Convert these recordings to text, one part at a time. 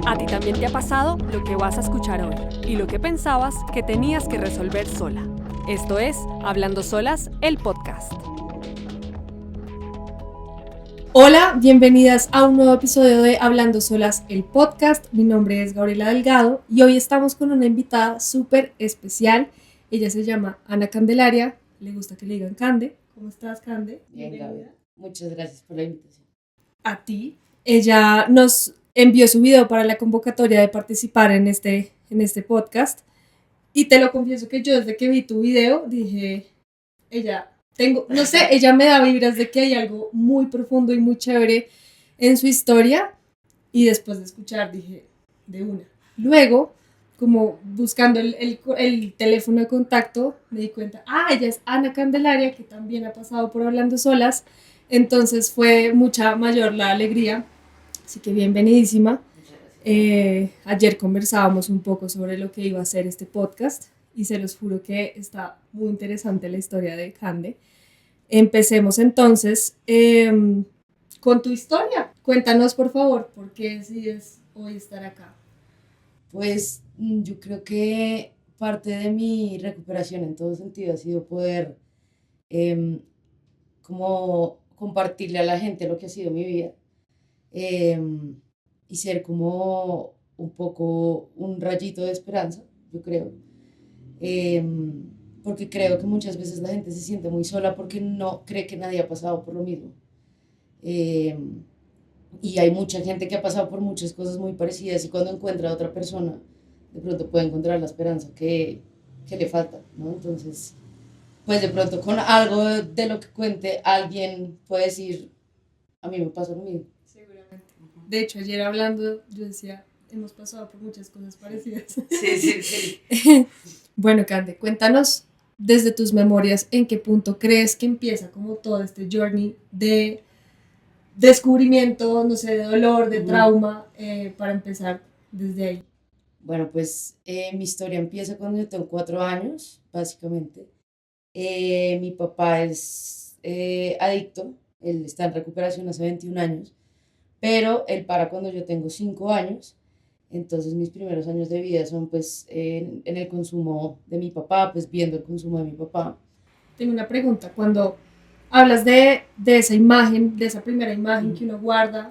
A ti también te ha pasado lo que vas a escuchar hoy y lo que pensabas que tenías que resolver sola. Esto es Hablando Solas, el podcast. Hola, bienvenidas a un nuevo episodio de Hablando Solas, el podcast. Mi nombre es Gabriela Delgado y hoy estamos con una invitada súper especial. Ella se llama Ana Candelaria, le gusta que le digan Cande. ¿Cómo estás, Cande? Bien, Gaby. Muchas gracias por la invitación. A ti. Ella nos envió su video para la convocatoria de participar en este podcast y te lo confieso que yo desde que vi tu video dije, ella me da vibras de que hay algo muy profundo y muy chévere en su historia y después de escuchar dije, de una. Luego, como buscando el teléfono de contacto, me di cuenta, ella es Ana Candelaria, que también ha pasado por Hablando Solas, entonces fue mucha mayor la alegría, así que bienvenidísima. Ayer conversábamos un poco sobre lo que iba a ser este podcast y se los juro que está muy interesante la historia de Cande. Empecemos entonces con tu historia. Cuéntanos, por favor, ¿por qué decides hoy estar acá? Pues yo creo que parte de mi recuperación en todo sentido ha sido poder como compartirle a la gente lo que ha sido mi vida y ser como un poco un rayito de esperanza, yo creo. Porque creo que muchas veces la gente se siente muy sola porque no cree que nadie ha pasado por lo mismo. Y hay mucha gente que ha pasado por muchas cosas muy parecidas y cuando encuentra a otra persona, de pronto puede encontrar la esperanza que le falta, ¿no? Entonces, pues de pronto con algo de lo que cuente, alguien puede decir, a mí me pasa lo mismo. Seguramente. De hecho, ayer hablando, yo decía, hemos pasado por muchas cosas parecidas. Sí. Bueno, Cande, cuéntanos desde tus memorias en qué punto crees que empieza como todo este journey de descubrimiento, no sé, de dolor, de trauma, para empezar desde ahí. Bueno, pues mi historia empieza cuando yo tengo 4 años, básicamente. Mi papá es adicto, él está en recuperación hace 21 años, pero él para cuando yo tengo 5 años, entonces mis primeros años de vida son pues en el consumo de mi papá, pues viendo el consumo de mi papá. Tengo una pregunta, cuando hablas de esa imagen, de esa primera imagen que uno guarda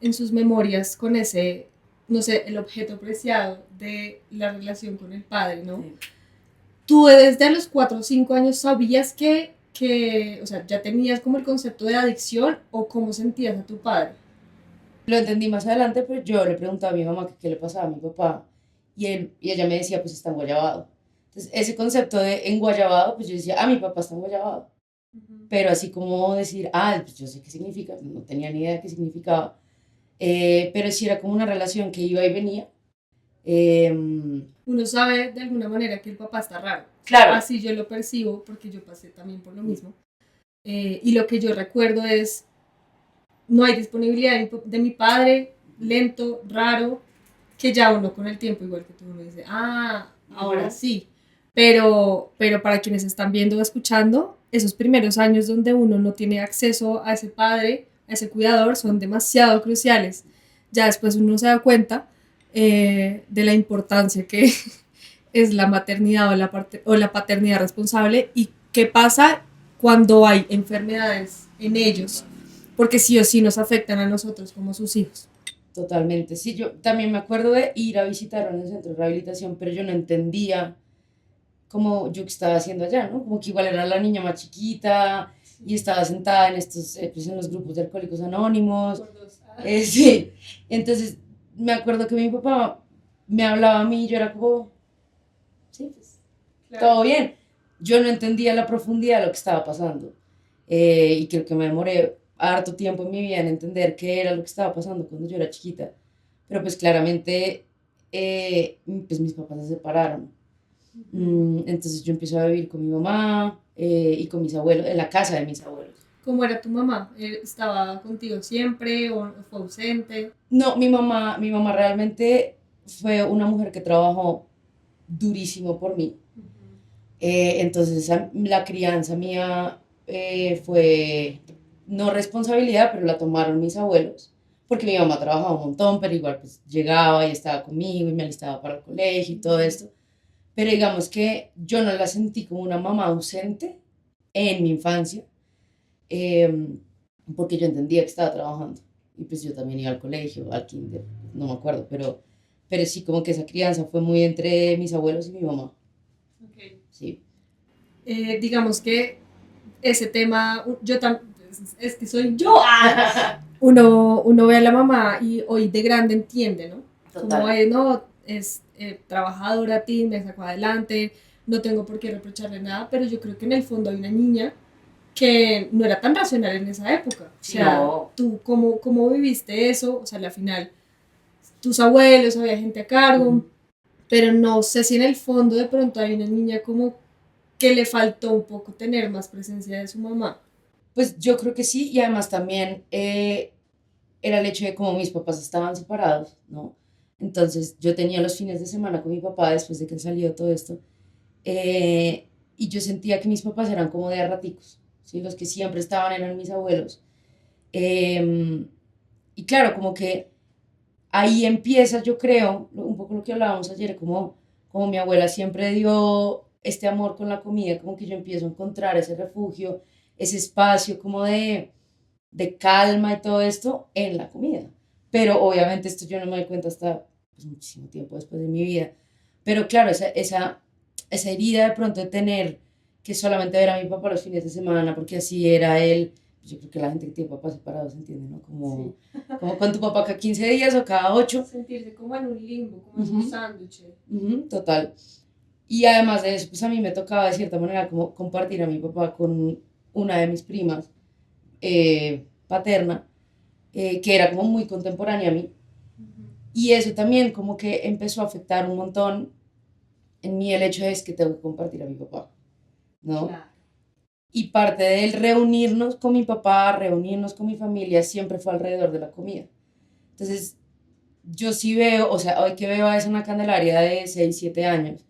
en sus memorias con ese, no sé, el objeto preciado de la relación con el padre, ¿no? Sí. ¿Tú desde los 4 o 5 años sabías que, o sea, ya tenías como el concepto de adicción o cómo sentías a tu padre? Lo entendí más adelante, pero yo le preguntaba a mi mamá qué le pasaba a mi papá y ella me decía, pues está enguayabado. Entonces, ese concepto de enguayabado, pues yo decía, mi papá está enguayabado. Pero así como decir, pues yo sé qué significa, no tenía ni idea de qué significaba. Pero sí era como una relación que iba y venía. Uno sabe de alguna manera que el papá está raro. Claro. Así yo lo percibo porque yo pasé también por lo mismo. Y lo que yo recuerdo es, no hay disponibilidad de mi padre, lento, raro, que ya uno con el tiempo, igual que tú, uno dice, ahora sí. Pero para quienes están viendo o escuchando, esos primeros años donde uno no tiene acceso a ese padre, a ese cuidador, son demasiado cruciales. Ya después uno se da cuenta de la importancia que es la maternidad o la paternidad responsable y qué pasa cuando hay enfermedades en ellos, porque sí o sí nos afectan a nosotros como sus hijos. Totalmente. Sí, yo también me acuerdo de ir a visitarlo en el centro de rehabilitación, pero yo no entendía como yo que estaba haciendo allá, ¿no? Como que igual era la niña más chiquita y estaba sentada en estos, pues en los grupos de Alcohólicos Anónimos. Sí. Entonces, me acuerdo que mi papá me hablaba a mí y yo era como, sí, pues, claro, todo bien. Yo no entendía la profundidad de lo que estaba pasando. Y creo que me demoré harto tiempo en mi vida en entender qué era lo que estaba pasando cuando yo era chiquita. Pero pues claramente, pues mis papás se separaron. Entonces yo empiezo a vivir con mi mamá y con mis abuelos, en la casa de mis abuelos. ¿Cómo era tu mamá? ¿Estaba contigo siempre o fue ausente? No, mi mamá realmente fue una mujer que trabajó durísimo por mí. Entonces la crianza mía fue no responsabilidad, pero la tomaron mis abuelos, porque mi mamá trabajaba un montón, pero igual pues llegaba y estaba conmigo y me alistaba para el colegio y todo esto. Pero digamos que yo no la sentí como una mamá ausente en mi infancia, eh, porque yo entendía que estaba trabajando. Y pues yo también iba al colegio, al kinder, no me acuerdo, pero sí como que esa crianza fue muy entre mis abuelos y mi mamá. Okay. Sí. Digamos que ese tema, yo también, es que soy yo. Uno ve a la mamá y hoy de grande entiende, ¿no? Total. Como es, no, es trabajadora, a ti, me sacó adelante, no tengo por qué reprocharle nada, pero yo creo que en el fondo hay una niña que no era tan racional en esa época. O sea, No. tú cómo viviste eso, o sea, al final, tus abuelos, había gente a cargo, pero no sé si en el fondo de pronto hay una niña como que le faltó un poco tener más presencia de su mamá. Pues yo creo que sí, y además también era el hecho de como mis papás estaban separados, ¿no? Entonces yo tenía los fines de semana con mi papá después de que salió todo esto, y yo sentía que mis papás eran como de a raticos, ¿sí? Los que siempre estaban eran mis abuelos. Y claro, como que ahí empieza, yo creo, un poco lo que hablábamos ayer, como mi abuela siempre dio este amor con la comida, como que yo empiezo a encontrar ese refugio, ese espacio como de calma y todo esto en la comida. Pero obviamente esto yo no me doy cuenta hasta pues, muchísimo tiempo después de mi vida. Pero claro, esa herida de pronto de tener que solamente ver a mi papá los fines de semana, porque así era él. Yo creo que la gente que tiene papás separados entiende, ¿no? Como, sí. Como con tu papá cada 15 días o cada 8. Sentirse como en un limbo, como en un sándwich. Total. Y además de eso, pues a mí me tocaba de cierta manera como compartir a mi papá con una de mis primas paterna, que era como muy contemporánea a mí. Y eso también como que empezó a afectar un montón en mí el hecho de es que tengo que compartir a mi papá, ¿no? Claro. Y parte del reunirnos con mi papá, reunirnos con mi familia, siempre fue alrededor de la comida. Entonces, yo sí veo, o sea, hoy que veo a esa una Candelaria de 6, 7 años,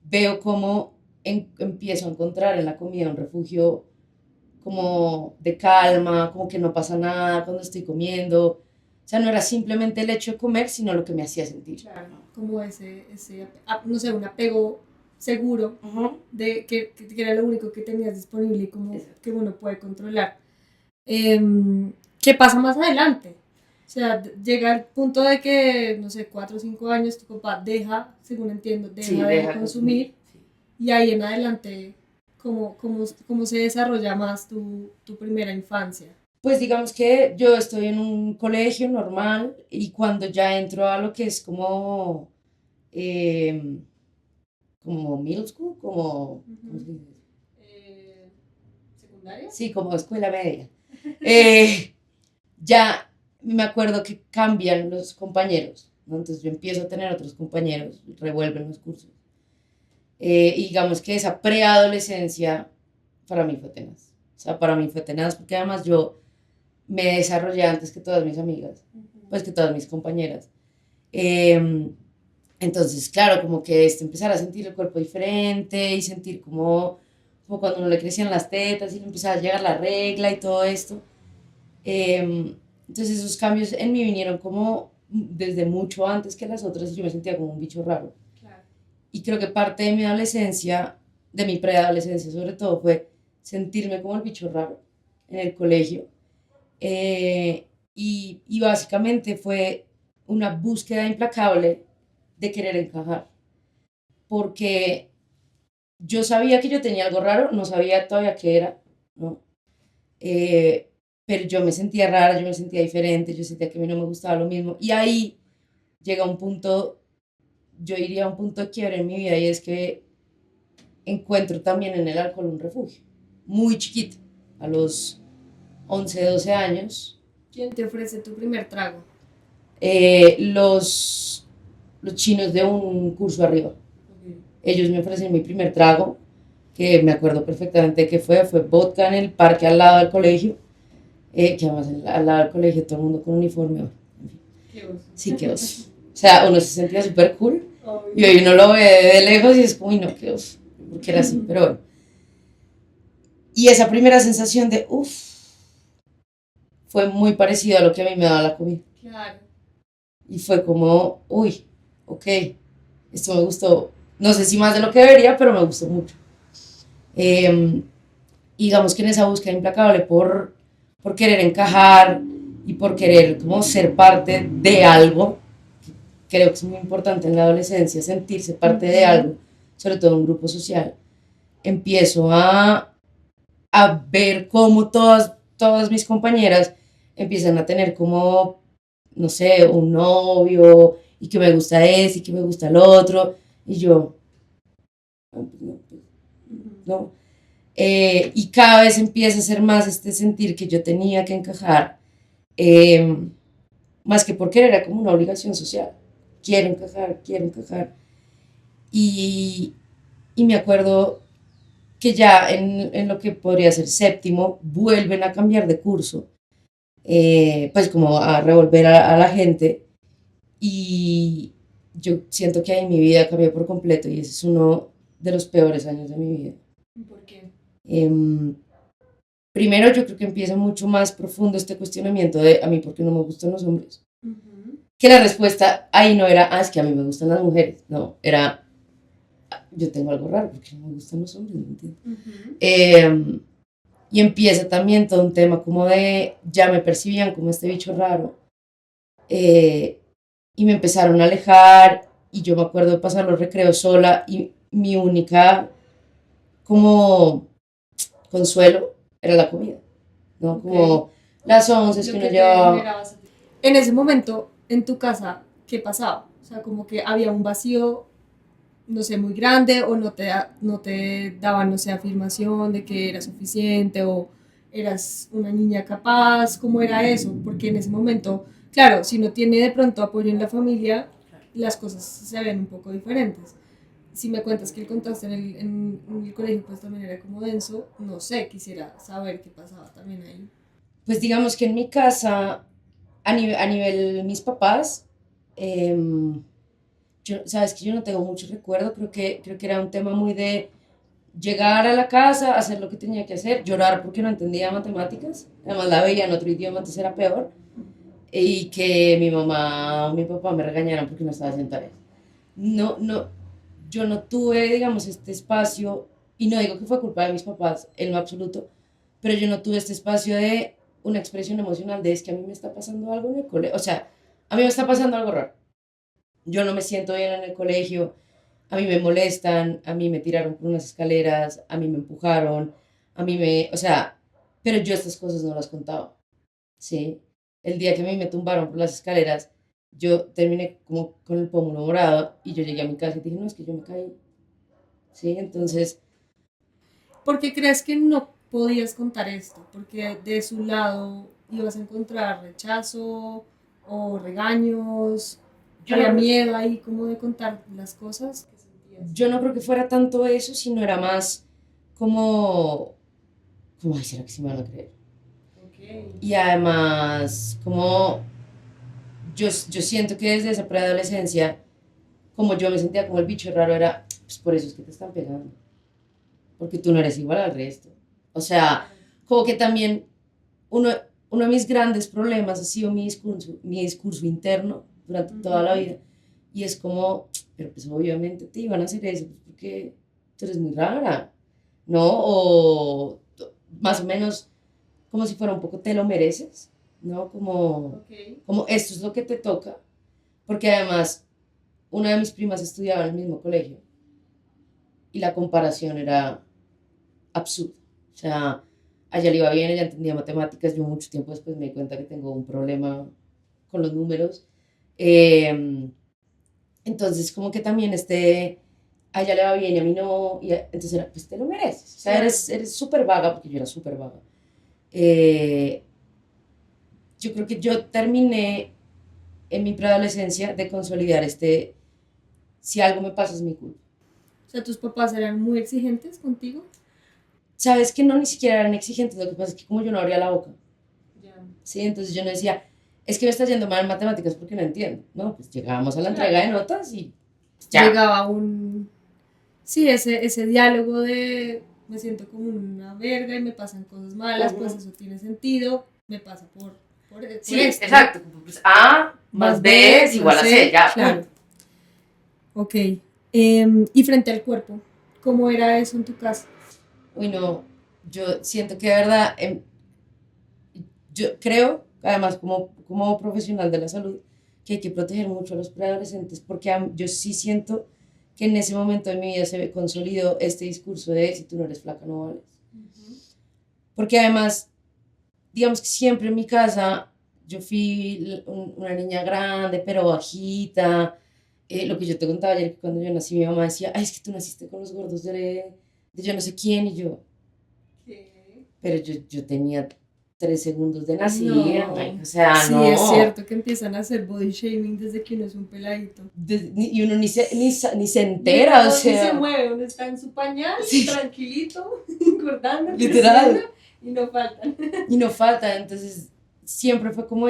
veo cómo empiezo a encontrar en la comida un refugio como de calma, como que no pasa nada cuando estoy comiendo. O sea, no era simplemente el hecho de comer, sino lo que me hacía sentir. Claro, como no sé, un apego seguro de que era lo único que tenías disponible y como que uno puede controlar. ¿Qué pasa más adelante? O sea, llega el punto de que, no sé, 4 o 5 años tu papá deja, según entiendo, deja de consumir. Sí. Y ahí en adelante, ¿cómo se desarrolla más tu primera infancia? Pues digamos que yo estoy en un colegio normal y cuando ya entro a lo que es como middle school, como ¿cómo se dice? ¿Secundaria? Sí, como escuela media. Ya me acuerdo que cambian los compañeros, ¿no? Entonces yo empiezo a tener otros compañeros, revuelven los cursos. Y digamos que esa preadolescencia para mí fue tenaz. O sea, para mí fue tenaz porque además yo me desarrollé antes que todas mis amigas, pues que todas mis compañeras. Entonces, claro, como que empezar a sentir el cuerpo diferente y sentir como cuando uno le crecían las tetas y le empezaba a llegar la regla y todo esto. Entonces esos cambios en mí vinieron como desde mucho antes que las otras y yo me sentía como un bicho raro. Claro. Y creo que parte de mi adolescencia, de mi preadolescencia sobre todo, fue sentirme como el bicho raro en el colegio. Y básicamente fue una búsqueda implacable de querer encajar, porque yo sabía que yo tenía algo raro, no sabía todavía qué era, ¿no? Pero yo me sentía rara, yo me sentía diferente, yo sentía que a mí no me gustaba lo mismo, y ahí llega un punto, yo diría un punto de quiebre en mi vida, y es que encuentro también en el alcohol un refugio, muy chiquito, a los 11, 12 años. ¿Quién te ofrece tu primer trago? Los chinos de un curso arriba. Okay. Ellos me ofrecen mi primer trago, que me acuerdo perfectamente que fue vodka en el parque al lado del colegio, que además al lado del colegio todo el mundo con uniforme. En fin. Qué oso. Sí, qué oso. O sea, uno se sentía súper cool, y hoy uno lo ve de lejos y es como, uy, no, qué oso, porque era así, pero bueno. Y esa primera sensación de, uff, fue muy parecido a lo que a mí me daba la comida. Claro. Y fue como, uy, ok, esto me gustó, no sé si más de lo que debería, pero me gustó mucho. Y digamos que en esa búsqueda implacable por querer encajar y por querer como ser parte de algo, creo que es muy importante en la adolescencia sentirse parte de algo, sobre todo en un grupo social, empiezo a ver cómo todas mis compañeras empiezan a tener como, no sé, un novio y que me gusta ese y que me gusta el otro, y yo, no. Y cada vez empieza a ser más este sentir que yo tenía que encajar, eh, más que porque era como una obligación social. Quiero encajar, quiero encajar. Y, y me acuerdo que ya en lo que podría ser séptimo, vuelven a cambiar de curso, pues como a revolver a la gente. Y yo siento que ahí mi vida cambió por completo y ese es uno de los peores años de mi vida. ¿Por qué? Em, Primero yo creo que empieza mucho más profundo este cuestionamiento de a mí por qué no me gustan los hombres. Que la respuesta ahí no era, es que a mí me gustan las mujeres. No, era, yo tengo algo raro porque no me gustan los hombres, ¿me entiendes? Y empieza también todo un tema como de, ya me percibían como este bicho raro. Y me empezaron a alejar y yo me acuerdo de pasar los recreos sola y mi única como consuelo era la comida, ¿no? Como las once que uno llevaba. En ese momento, en tu casa, ¿qué pasaba? O sea, como que había un vacío, no sé, muy grande, o no te daban, no sé, afirmación de que eras suficiente, o eras una niña capaz, ¿cómo era eso? Porque en ese momento, claro, si no tiene de pronto apoyo en la familia, las cosas se ven un poco diferentes. Si me cuentas que el contraste en el colegio pues también era como denso, no sé, quisiera saber qué pasaba también ahí. Pues digamos que en mi casa, a nivel mis papás, em, sabes que yo no tengo mucho recuerdo, creo que era un tema muy de llegar a la casa, hacer lo que tenía que hacer, llorar porque no entendía matemáticas, además la veía en otro idioma, entonces era peor, y que mi mamá o mi papá me regañaran porque no estaba haciendo tareas. No, yo no tuve, digamos, este espacio, y no digo que fue culpa de mis papás en lo absoluto, pero yo no tuve este espacio de una expresión emocional de es que a mí me está pasando algo en el colegio, o sea, a mí me está pasando algo raro, yo no me siento bien en el colegio, a mí me molestan, a mí me tiraron por unas escaleras, a mí me empujaron, o sea, pero yo estas cosas no las contaba, ¿sí? El día que a mí me tumbaron por las escaleras, yo terminé como con el pómulo morado y yo llegué a mi casa y dije, no, es que yo me caí, ¿sí? Entonces, ¿Por qué crees que no podías contar esto? Porque de su lado ibas a encontrar rechazo o regaños, yo había no, miedo ahí como de contar las cosas que sentías. yo no creo que fuera tanto eso, sino era más como, ay, ¿será que sí me van a creer? Okay. Y además, como yo siento que desde esa preadolescencia, como yo me sentía como el bicho raro, era, pues por eso es que te están pegando, porque tú no eres igual al resto. O sea, como que también uno, uno de mis grandes problemas ha sido mi discurso interno durante toda la vida. Y es como, pero pues obviamente te iban a hacer eso, pues porque tú eres muy rara, ¿no? O más o menos como si fuera un poco te lo mereces, ¿no? Como esto es lo que te toca, porque además una de mis primas estudiaba en el mismo colegio y la comparación era absurda. O sea, a ella le iba bien, ella entendía matemáticas, yo mucho tiempo después me di cuenta que tengo un problema con los números. Eh, entonces, como que también a ella le va bien y a mí no, entonces era, pues te lo mereces. O sea, eres súper vaga, porque yo era súper vaga. Eh, yo creo que yo terminé en mi preadolescencia de consolidar si algo me pasa es mi culpa. O sea, tus papás eran muy exigentes contigo. Sabes que no ni siquiera eran exigentes, lo que pasa es que como yo no abría la boca, Ya. ¿sí? Entonces yo no decía, es que me está yendo mal en matemáticas porque no entiendo, ¿no? Pues llegábamos a la entrega de notas y ya. Llegaba un... Sí, ese diálogo de me siento como una verga y me pasan cosas malas, pues eso tiene sentido, me pasa por Sí, exacto. Pues A más B es igual a C, ya. Claro. Ok. Y frente al cuerpo, ¿cómo era eso en tu casa? Uy, no, yo siento que de verdad, yo creo, además como profesional de la salud, que hay que proteger mucho a los preadolescentes, porque yo sí siento que en ese momento de mi vida se consolidó este discurso de si tú no eres flaca no vales. Porque además, digamos que siempre en mi casa yo fui una niña grande, pero bajita. Lo que yo te contaba ayer, que cuando yo nací, mi mamá decía, ay, es que tú naciste con los gordos de yo no sé quién, y yo, ¿Qué? pero yo tenía 3 segundos de nacida, No. o sea, Sí, no. es cierto que empiezan a hacer body shaming desde que uno es un peladito. Y uno ni se entera, No, o sea. ni se mueve, uno está en su pañal, Sí. tranquilito, engordando, Literal. creciendo, y no faltan. Y no falta, entonces siempre fue como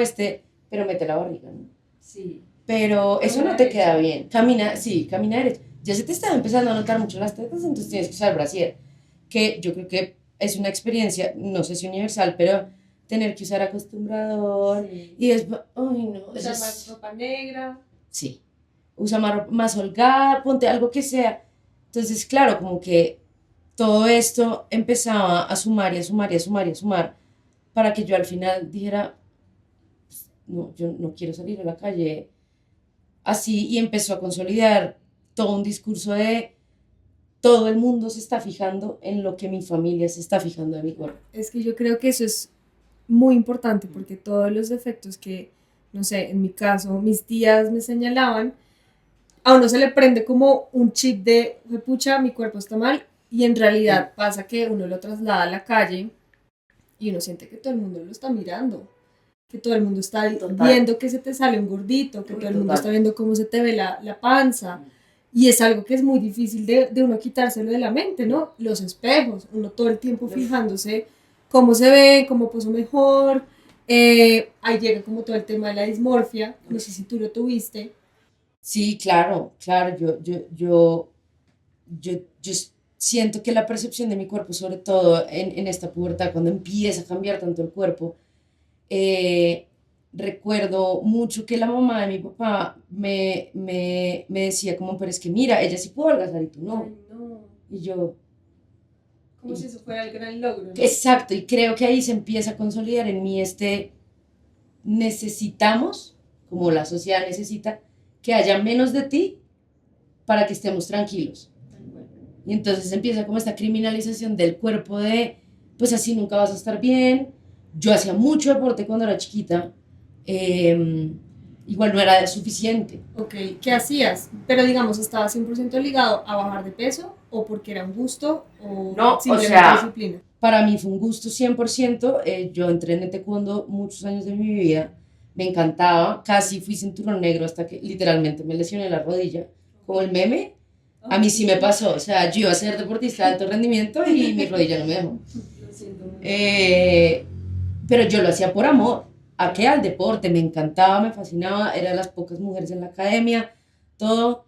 pero mete la barriga, ¿no? Sí. Pero eso Camina no te derecho. queda bien. Camina derecho. Ya se te estaba empezando a notar mucho las tetas, entonces tienes que usar brasier. Que yo creo que es una experiencia, no sé si universal, pero tener que usar acostumbrador. Sí. Y después, ay no, eso Usar más es. ropa negra. Sí. Usa más holgada, ponte algo que sea. Entonces, claro, como que todo esto empezaba a sumar y a sumar y a sumar y a sumar para que yo al final dijera, no, yo no quiero salir a la calle así, y empezó a consolidar todo un discurso de todo el mundo se está fijando en lo que mi familia se está fijando de mi cuerpo. Es que yo creo que eso es muy importante porque todos los defectos que, no sé, en mi caso, mis tías me señalaban, a uno se le prende como un chip de, pucha, mi cuerpo está mal, y en realidad pasa que uno lo traslada a la calle y uno siente que todo el mundo lo está mirando, que todo el mundo está Total. viendo que se te sale un gordito, que Uy, todo el mundo total. está viendo cómo se te ve la panza. Y es algo que es muy difícil de uno quitárselo de la mente, ¿no? Los espejos, uno todo el tiempo fijándose cómo se ve, cómo puso mejor. Ahí llega como todo el tema de la dismorfia, no sé si tú lo tuviste. Sí, claro, claro, yo siento que la percepción de mi cuerpo, sobre todo en esta pubertad, cuando empieza a cambiar tanto el cuerpo, eh, recuerdo mucho que la mamá de mi papá me decía como, pero es que mira, ella sí pudo adelgazar y tú no. Ay, no. Y yo, Como si eso fuera el gran logro, ¿no? exacto, y creo que ahí se empieza a consolidar en mí necesitamos, como la sociedad necesita, que haya menos de ti para que estemos tranquilos. Y entonces empieza como esta criminalización del cuerpo de, pues así nunca vas a estar bien. Yo hacía mucho deporte cuando era chiquita, igual no era suficiente. Ok, ¿qué hacías? Pero digamos, ¿estaba 100% ligado a bajar de peso o porque era un gusto o No, simplemente o sea, disciplina? Para mí fue un gusto 100%. Yo entrené en taekwondo muchos años de mi vida, me encantaba, casi fui cinturón negro hasta que literalmente me lesioné la rodilla, como el meme. A mí sí me pasó, o sea, yo iba a ser deportista de alto rendimiento y mi rodilla no me dejó. Lo siento mucho. Pero yo lo hacía por amor. ¿A qué? Al deporte, me encantaba, me fascinaba, era de las pocas mujeres en la academia, todo.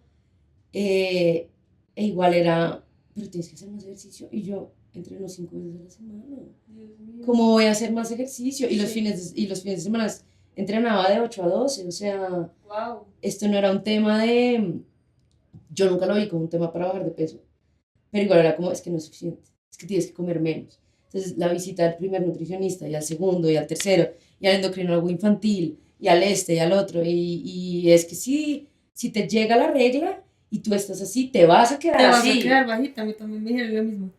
E igual era, pero tienes que hacer más ejercicio. Y yo entreno 5 veces a la semana. Dios mío. ¿Cómo voy a hacer más ejercicio? Y los Sí. fines de semana entrenaba de 8 a 12, o sea, Wow. esto no era un tema de... Yo nunca lo vi como un tema para bajar de peso, pero igual era como, es que no es suficiente, es que tienes que comer menos. Entonces la visita al primer nutricionista y al segundo y al tercero y al endocrinólogo infantil y al este y al otro, y es que si te llega la regla y tú estás así, te vas a quedar Te vas así. a quedar bajita, a mí también me dijeron lo mismo.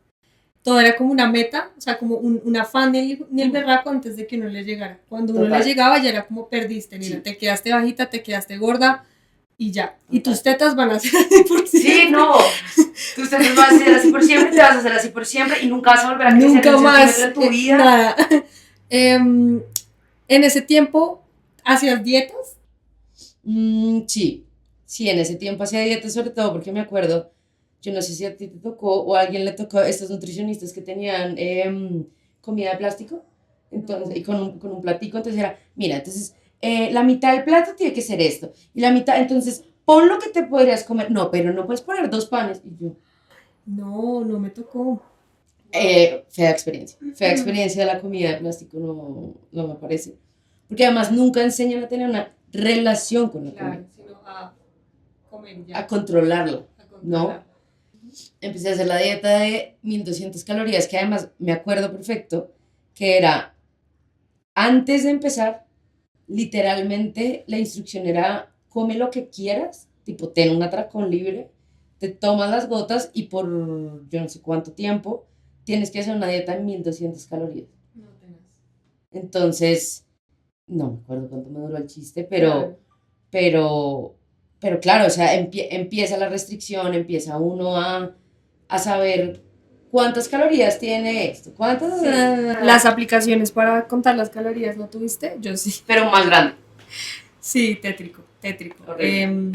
Todo era como una meta, o sea, como un afán ni el berraco antes de que uno le llegara. Cuando uno Total. le llegaba ya era como perdiste, mira, Sí. te quedaste bajita, te quedaste gorda y ya. Y Total. tus tetas van a ser así por Sí, siempre. no. Tú te vas a hacer así por siempre, te vas a hacer así por siempre y nunca vas a volver a crecer Nunca un más, centímetro en tu vida. nada. En ese tiempo, ¿hacías dietas? Sí, en ese tiempo hacía dieta, sobre todo porque me acuerdo, yo no sé si a ti te tocó o a alguien le tocó, estos nutricionistas que tenían comida de plástico, entonces, y con un platico, entonces era, mira, entonces la mitad del plato tiene que ser esto, y la mitad, entonces pon lo que te podrías comer, no, pero no puedes poner 2 panes, y yo, No, no me tocó. fea experiencia de la comida de plástico, no me parece. porque además nunca enseñan a tener una relación con la comida, Claro, sino a comer ya. a controlarla, A ¿no? controlar. Empecé a hacer la dieta de 1200 calorías, que además me acuerdo perfecto, que era, antes de empezar, literalmente la instrucción era, come lo que quieras, tipo, ten un atracón libre, te tomas las gotas y por yo no sé cuánto tiempo tienes que hacer una dieta de 1200 calorías. No tenaz. Entonces, no me acuerdo cuánto me duró el chiste, Claro. pero claro, o sea, empieza la restricción, empieza uno a saber cuántas calorías tiene esto, cuántas... Sí. Las aplicaciones para contar las calorías, ¿no tuviste? Yo sí. Pero más grande. Sí, tétrico, tétrico. Horrible.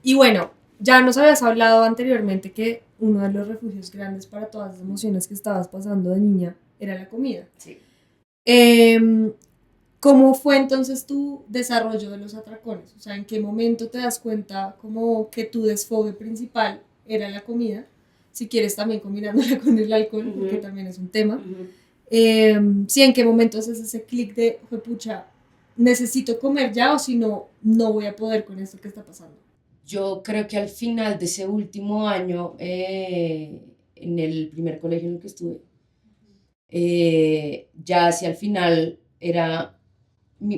Y bueno, ya nos habías hablado anteriormente que uno de los refugios grandes para todas las emociones que estabas pasando de niña era la comida. Sí. ¿Cómo fue entonces tu desarrollo de los atracones? O sea, ¿en qué momento te das cuenta como que tu desfogue principal era la comida? Si quieres también combinándola con el alcohol, porque también es un tema. Sí, ¿en qué momento haces ese clic de, pucha, necesito comer ya o si no, no voy a poder con esto que está pasando? Yo creo que al final de ese último año, en el primer colegio en el que estuve, ya hacia el final era,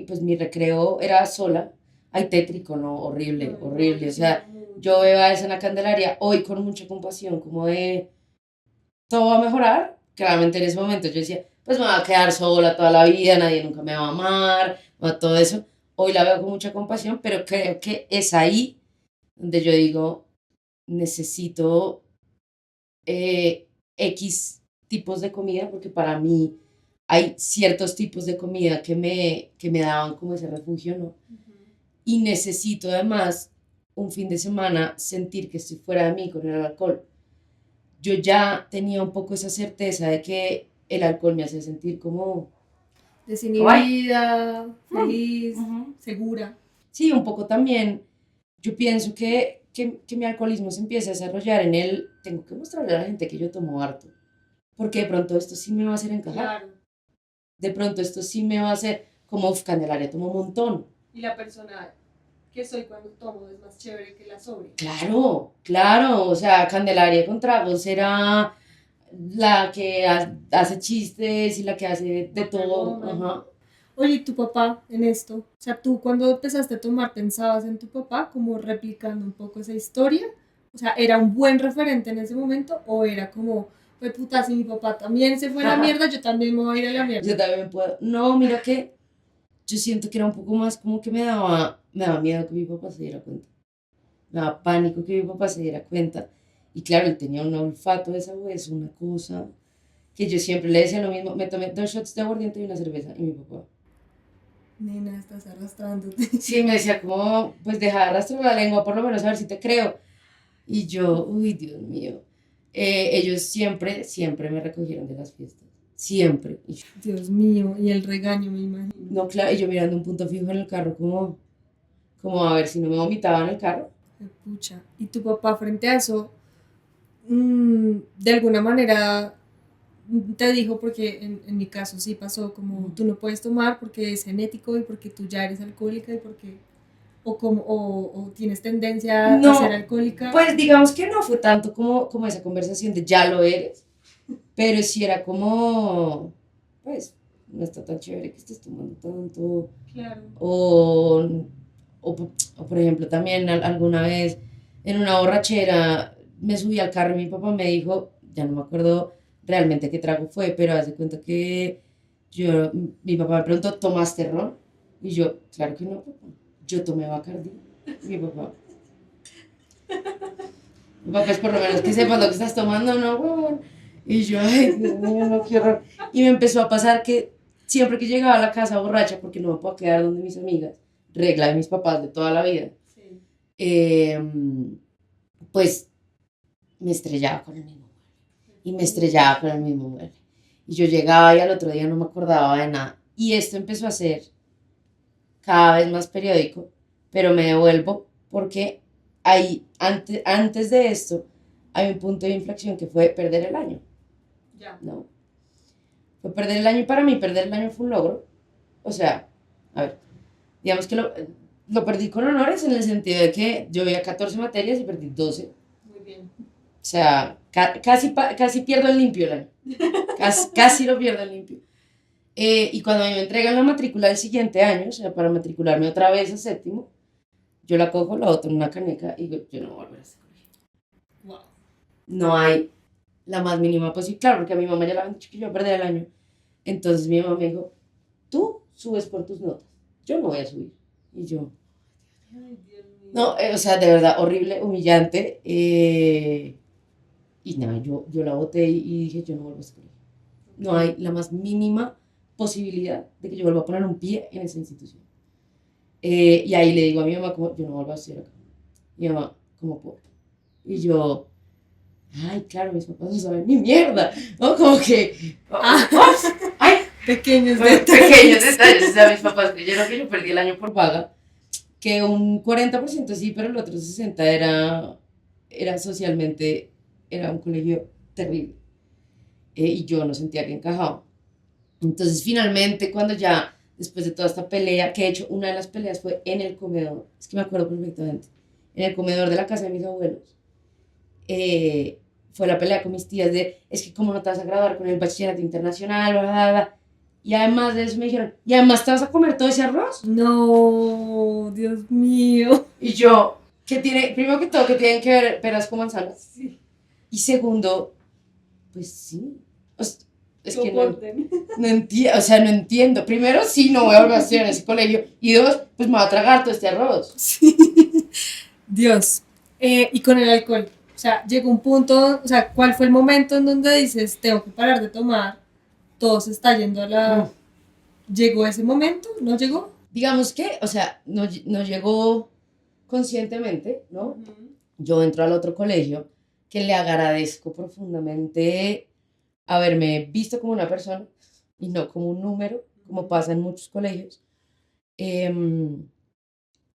pues mi recreo era sola, ay, tétrico, ¿no? Horrible, horrible, o sea, yo veo a esa en la Candelaria hoy con mucha compasión, como de, todo va a mejorar, claramente en ese momento yo decía, pues me voy a quedar sola toda la vida, nadie nunca me va a amar, todo eso, hoy la veo con mucha compasión, pero creo que es ahí donde yo digo, necesito X tipos de comida, porque para mí hay ciertos tipos de comida que me daban como ese refugio, ¿no? Y necesito además un fin de semana sentir que estoy fuera de mí con el alcohol. Yo ya tenía un poco esa certeza de que el alcohol me hacía sentir como... Desinhibida, feliz, segura. Sí, un poco también. Yo pienso que mi alcoholismo se empieza a desarrollar en el, tengo que mostrarle a la gente que yo tomo harto, porque de pronto esto sí me va a hacer encajar, Claro. de pronto esto sí me va a hacer, como Candelaria tomo un montón. Y la persona que soy cuando tomo es más chévere que la sobria. Claro, claro, o sea, Candelaria con tragos era la que hace chistes y la que hace de todo. Ajá. Oye, ¿y tu papá en esto? O sea, tú cuando empezaste a tomar, ¿pensabas en tu papá como replicando un poco esa historia? O sea, ¿era un buen referente en ese momento o era como, pues puta, si mi papá también se fue a la mierda, yo también me voy a ir a la mierda? Yo también puedo. No, mira que yo siento que era un poco más como que me daba miedo que mi papá se diera cuenta. Me daba pánico que mi papá se diera cuenta. Y claro, él tenía un olfato de esa vez, una cosa que yo siempre le decía lo mismo. Me tomé 2 shots de aguardiente y una cerveza. Y mi papá, Nena, estás arrastrándote. sí, me decía como, pues deja de arrastrar la lengua, por lo menos a ver si te creo. Y yo, uy, Dios mío. Ellos siempre, siempre me recogieron de las fiestas. Siempre. Y yo, Dios mío, y el regaño, me imagino. no, claro, y yo mirando un punto fijo en el carro, como a ver si no me vomitaba en el carro. Pucha. Y tu papá frente a eso, de alguna manera te dijo, porque en mi caso sí pasó, como tú no puedes tomar porque es genético y porque tú ya eres alcohólica y porque, o tienes tendencia No, a ser alcohólica. Pues digamos que no fue tanto como esa conversación de ya lo eres, pero sí era como, pues, no está tan chévere que estés tomando tanto. Claro. O por ejemplo, también alguna vez en una borrachera me subí al carro y mi papá me dijo, ya no me acuerdo realmente qué trago fue, pero haz de cuenta que mi papá me preguntó, ¿tomaste ron? Y yo, claro que no, papá. Yo tomé Bacardí. Mi papá, pues por lo menos que sepas lo que estás tomando, ¿no, huevón? Y yo, ay, Dios mío, no, qué horror. Y me empezó a pasar que siempre que llegaba a la casa borracha, porque no me puedo quedar donde mis amigas, regla de mis papás de toda la vida, Sí. pues me estrellaba con el mismo mueble. Y me estrellaba con el mismo mueble. Y yo llegaba y al otro día no me acordaba de nada. Y esto empezó a ser cada vez más periódico, pero me devuelvo porque antes de esto hay un punto de inflexión que fue perder el año. Ya. ¿No? Fue perder el año y para mí perder el año fue un logro. O sea, a ver, digamos que lo perdí con honores en el sentido de que yo veía 14 materias y perdí 12. Muy bien. O sea, casi pierdo el limpio el año. Casi lo pierdo el limpio. Y cuando me entregan la matrícula del siguiente año, o sea, para matricularme otra vez a séptimo, yo la cojo, la boto en una caneca y digo, yo no voy a volver a este colegio. Wow. No hay la más mínima posibilidad. Claro, porque a mi mamá ya le habían dicho que yo perdí el año. Entonces mi mamá me dijo, tú subes por tus notas, yo no voy a subir. Y yo, Ay, Dios mío. no, o sea, de verdad, horrible, humillante. Y nada, yo la boté y dije, yo no vuelvo a este colegio. No hay la más mínima posibilidad de que yo vuelva a poner un pie en esa institución. Y ahí le digo a mi mamá, como, yo no vuelvo a estudiar acá. Mi mamá, ¿cómo puedo? Y yo, ay, claro, mis papás no saben ni mierda, ¿no? Como que, ay, Pequeños bueno, detalles. pequeños detalles, o sea, mis papás creyeron que yo perdí el año por vaga, que un 40% sí, pero el otro 60% era socialmente, era un colegio terrible, y yo no sentía que encajaba. Entonces, finalmente, cuando ya, después de toda esta pelea, que de hecho una de las peleas fue en el comedor, es que me acuerdo perfectamente, en el comedor de la casa de mis abuelos, fue la pelea con mis tías de, es que cómo no te vas a graduar con el bachillerato internacional, bla, bla, bla. Y además de eso me dijeron, y además te vas a comer todo ese arroz. No, Dios mío. Y yo, ¿qué tiene? Primero que todo, que tienen que ver peras con manzanas. Sí. Y segundo, pues sí. O sea, es que Soporten. no entiendo, o sea, no entiendo. Primero, sí, no voy a volver a estudiar en ese colegio. Y dos, pues me voy a tragar todo este arroz. Sí. Dios. Y con el alcohol. O sea, llegó un punto, o sea, ¿cuál fue el momento en donde dices, tengo que parar de tomar? Todo se está yendo a la... ¿Llegó ese momento? ¿No llegó? Digamos que, o sea, no llegó conscientemente, ¿no? Yo entro al otro colegio que le agradezco profundamente haberme visto como una persona y no como un número, como pasa en muchos colegios.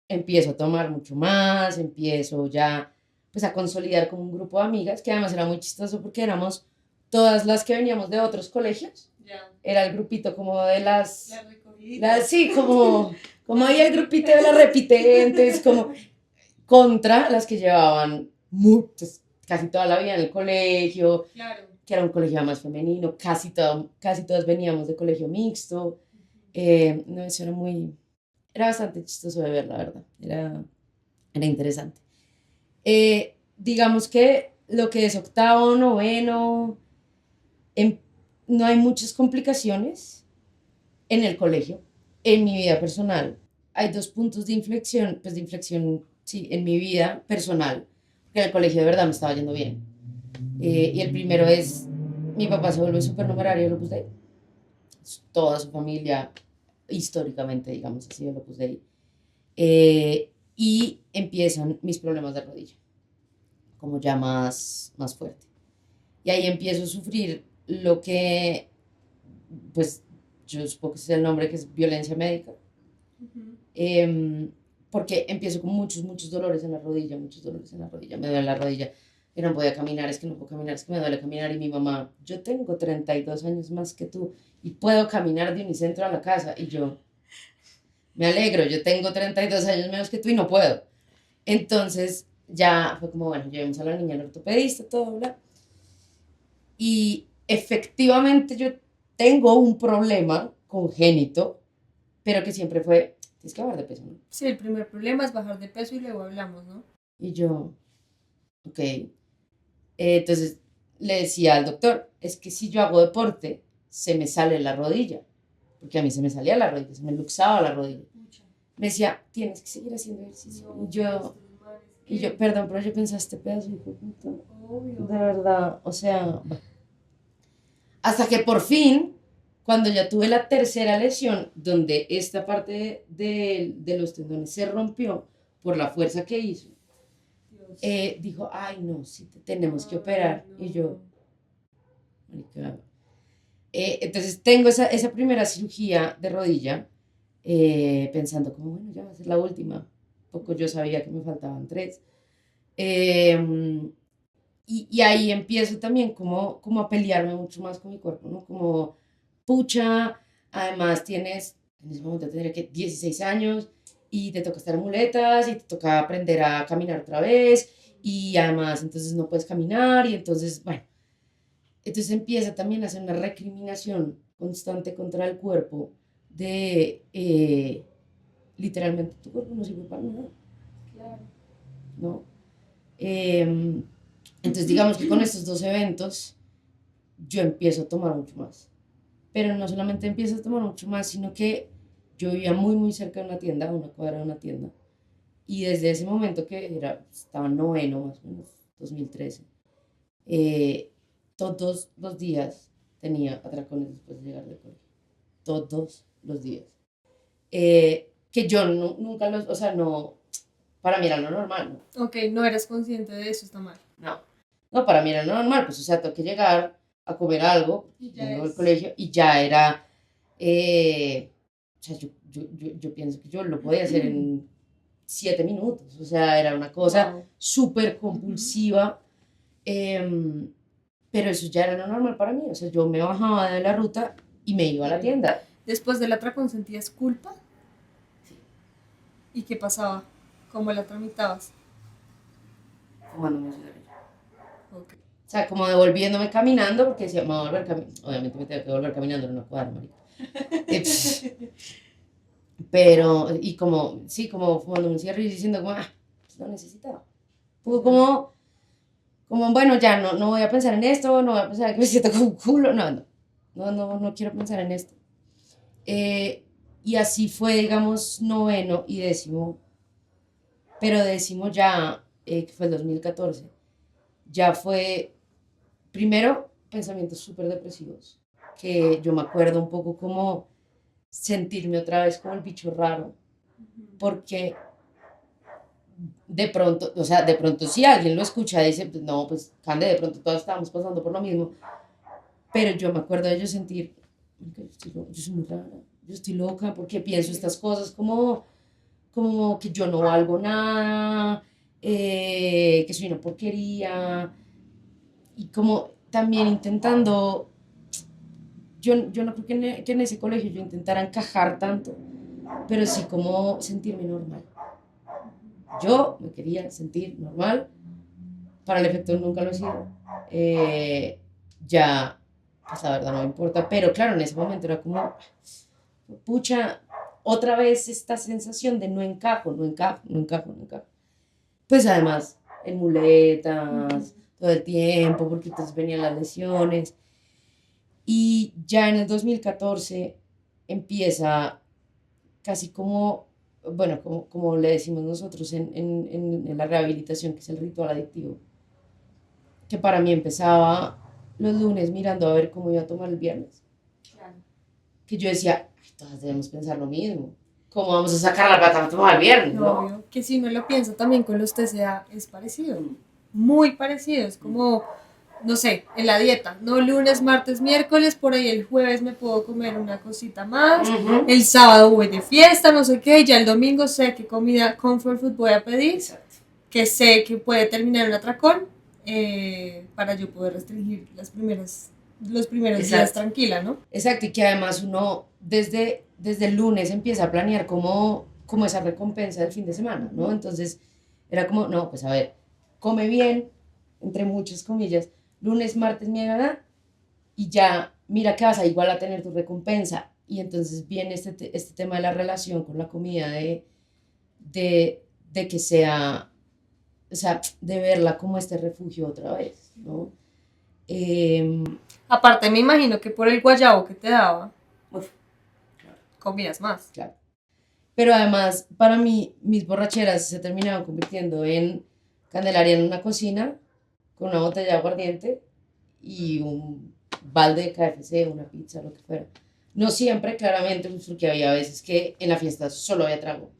Empiezo a tomar mucho más, empiezo ya pues a consolidar como un grupo de amigas, que además era muy chistoso porque éramos todas las que veníamos de otros colegios. Ya. Era el grupito como de las... La recogida. sí, como ahí el grupito de las repitentes, como contra las que llevaban pues, casi toda la vida en el colegio, Claro. que era un colegio más femenino, casi todas veníamos de colegio mixto. No, eso era bastante chistoso de ver, la verdad, era interesante. Digamos que lo que es octavo, noveno, em, no hay muchas complicaciones en el colegio. En mi vida personal hay dos puntos de inflexión, pues de inflexión, sí, en mi vida personal, porque en el colegio de verdad me estaba yendo bien. Y el primero es, mi papá se vuelve supernumerario del Opus Dei. Toda su familia, históricamente, digamos así, del Opus Dei. Y empiezan mis problemas de rodilla, como ya más fuerte. Y ahí empiezo a sufrir lo que, pues, yo supongo que ese es el nombre, que es violencia médica. Porque empiezo con muchos dolores en la rodilla, me duele la rodilla, que no podía caminar, es que no puedo caminar, es que me duele caminar, y mi mamá, yo tengo 32 años más que tú, y puedo caminar de Unicentro a la casa, y yo, me alegro, yo tengo 32 años menos que tú y no puedo. Entonces, ya fue como, bueno, llevemos a la niña al ortopedista, todo, bla. Y efectivamente yo tengo un problema congénito, pero que siempre fue, tienes que bajar de peso, ¿no? Sí, el primer problema es bajar de peso y luego hablamos, ¿no? Y yo, ok. Entonces le decía al doctor, es que si yo hago deporte, se me sale la rodilla, porque a mí se me salía la rodilla, se me luxaba la rodilla. Me decía, tienes que seguir haciendo ejercicio. No, Y yo, perdón, pero yo pensé, este pedazo, hijo de puta, obvio. de verdad, o sea, hasta que por fin, cuando ya tuve la tercera lesión, donde esta parte de los tendones se rompió por la fuerza que hizo, dijo, ay no, sí te tenemos que operar. No. Y yo, marica. Entonces tengo esa primera cirugía de rodilla, pensando como, bueno, ya va a ser la última. Poco yo sabía que me faltaban 3. Y ahí empiezo también como a pelearme mucho más con mi cuerpo, ¿no? Como, pucha, además tienes en ese momento tendría que 16 años y te toca estar en muletas y te toca aprender a caminar otra vez y además entonces no puedes caminar y entonces, bueno, entonces empieza también a hacer una recriminación constante contra el cuerpo de literalmente tu cuerpo no sirve para nada, Claro. ¿no? Entonces digamos que con estos dos eventos yo empiezo a tomar mucho más. Pero no solamente empiezo a tomar mucho más, sino que yo vivía muy, muy cerca de una tienda, a una cuadra de una tienda. Y desde ese momento que estaba en noveno, más o menos, 2013, todos los días tenía atracones después de llegar del colegio. Todos los días. Que yo nunca los, o sea, no, para mí era lo normal, ¿no? Ok, no eres consciente de eso, está mal. No, no, para mí era lo normal, pues, o sea, tengo que llegar a comer algo, Y ya vengo del es. colegio y ya era, o sea, yo pienso que yo lo podía hacer en 7 minutos, o sea, era una cosa Wow. súper compulsiva, pero eso ya era lo normal para mí, o sea, yo me bajaba de la ruta y me iba a la tienda. Después del atracón, ¿sentías culpa? Sí. ¿Y qué pasaba? ¿Cómo la tramitabas? Fumándome un cigarrillo. Ok. O sea, como devolviéndome caminando, porque decía, me voy a volver caminando. Obviamente me tengo que volver caminando en una cuadra, marica. Pero, y como, sí, como fumando un cigarrillo y diciendo, como, pues no necesitaba. Fue como, bueno, ya no voy a pensar en esto, no voy a pensar en que me siento como un culo, no quiero pensar en esto. Y así fue, digamos, noveno y décimo, pero décimo ya, que fue el 2014, ya fue, primero, pensamientos súper depresivos, que yo me acuerdo un poco como sentirme otra vez como el bicho raro, porque de pronto, o sea, de pronto si alguien lo escucha y dice, pues no, pues Cande, de pronto todos estábamos pasando por lo mismo, pero yo me acuerdo de yo sentir, "Marica, yo soy muy rara, yo estoy loca porque pienso estas cosas como que yo no valgo nada, que soy una porquería, y como también intentando, yo no creo que en ese colegio yo intentara encajar tanto, pero sí como sentirme normal. Yo me quería sentir normal, para el efecto nunca lo he sido. Ya, pues la verdad no me importa, pero claro, en ese momento era como, pucha, otra vez esta sensación de no encajo, no encajo, no encajo, no encajo. Pues además, en muletas, todo el tiempo, porque entonces venían las lesiones. Y ya en el 2014 empieza casi como, bueno, como le decimos nosotros en la rehabilitación, que es el ritual adictivo, que para mí empezaba los lunes mirando a ver cómo iba a tomar el viernes. Claro. Que yo decía, "Ay, todas debemos pensar lo mismo. ¿Cómo vamos a sacar la plata para tomar el viernes? ¿No? Obvio. Que si uno lo piensa también con los TCA es parecido. Muy parecido. Es como, no sé, en la dieta. No lunes, martes, miércoles, por ahí el jueves me puedo comer una cosita más. Ujú. El sábado voy de fiesta, no sé qué. Y ya el domingo sé qué comida comfort food voy a pedir. Exacto. Que sé que puede terminar un atracón para yo poder restringir los primeros días Exacto. tranquila, ¿no? Exacto, y que además uno desde el lunes empieza a planear como esa recompensa del fin de semana, ¿no? Entonces era como, no, pues a ver, come bien, entre muchas comillas, lunes, martes, miércoles, y ya mira que vas a igual a tener tu recompensa. Y entonces viene este tema de la relación con la comida, de que sea, o sea, de verla como este refugio otra vez, ¿no? Eh, Aparte me imagino que por el guayabo que te daba, uf, claro. comías más. Claro. Pero además, para mí, mis borracheras se terminaban convirtiendo en Candelaria en una cocina, con una botella de aguardiente y un balde de KFC, una pizza, lo que fuera. No siempre, claramente, pues, porque había veces que en la fiesta solo había trago.